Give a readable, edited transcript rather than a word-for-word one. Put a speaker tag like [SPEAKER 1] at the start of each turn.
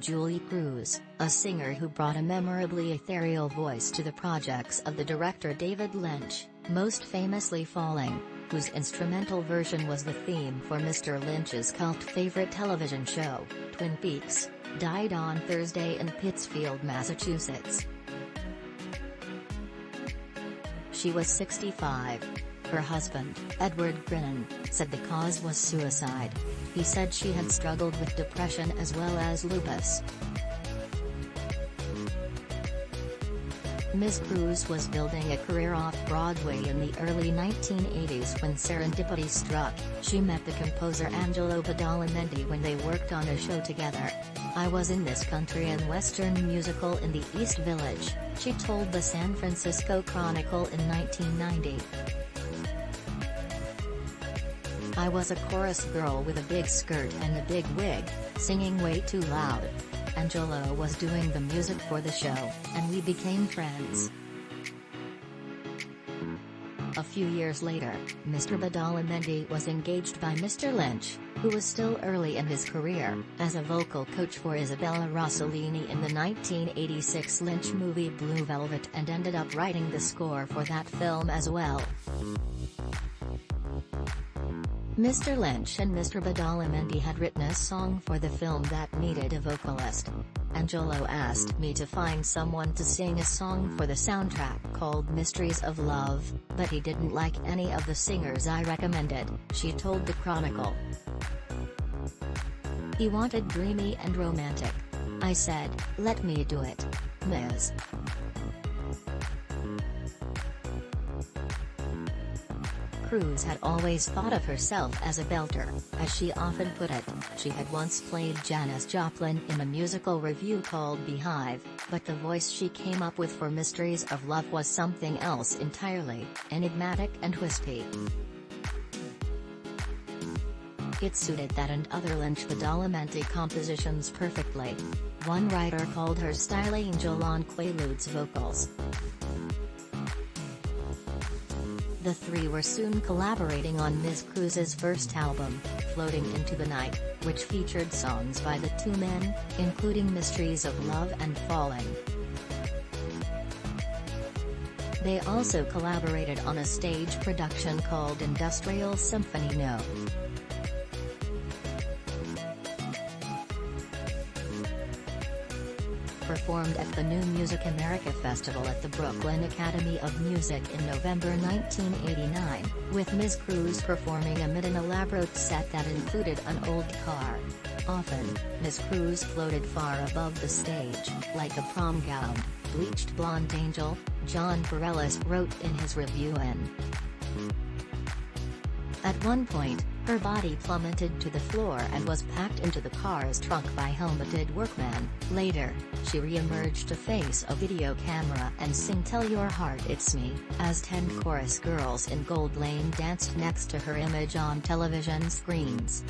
[SPEAKER 1] Julee Cruise, a singer who brought a memorably ethereal voice to the projects of the director David Lynch, most famously Falling, whose instrumental version was the theme for Mr. Lynch's cult favorite television show, Twin Peaks, died on Thursday in Pittsfield, Massachusetts. She was 65. Her husband, Edward Grinnan, said the cause was suicide. He said she had struggled with depression as well as lupus. Ms. Cruise was building a career off-Broadway in the early 1980s when serendipity struck. She met the composer Angelo Badalamenti when they worked on a show together. "I was in this country and western musical in the East Village," she told the San Francisco Chronicle in 1990. "I was a chorus girl with a big skirt and a big wig, singing way too loud. Angelo was doing the music for the show, and we became friends." A few years later, Mr. Badalamenti was engaged by Mr. Lynch, who was still early in his career, as a vocal coach for Isabella Rossellini in the 1986 Lynch movie Blue Velvet, and ended up writing the score for that film as well. Mr. Lynch and Mr. Badalamenti had written a song for the film that needed a vocalist. "Angelo asked me to find someone to sing a song for the soundtrack called Mysteries of Love, but he didn't like any of the singers I recommended," she told the Chronicle. "He wanted dreamy and romantic. I said, let me do it, Ms." Cruise had always thought of herself as a belter, as she often put it. She had once played Janis Joplin in a musical revue called Beehive, but the voice she came up with for Mysteries of Love was something else entirely, enigmatic and wispy. It suited that and other Lynch-Badalamenti compositions perfectly. One writer called her style angel-on-Quaaludes vocals. The three were soon collaborating on Ms. Cruise's first album, Floating into the Night, which featured songs by the two men, including Mysteries of Love and Falling. They also collaborated on a stage production called Industrial Symphony No. Performed at the New Music America Festival at the Brooklyn Academy of Music in November 1989, with Ms. Cruise performing amid an elaborate set that included an old car. Often, Ms. Cruise floated far above the stage, like a prom-gowned, bleached-blond angel, Jon Pareles wrote in his review. At one point, her body plummeted to the floor and was packed into the car's trunk by helmeted workmen. Later, she re-emerged to face a video camera and sing "Tell Your Heart It's Me," as 10 chorus girls in Gold Lane danced next to her image on television screens.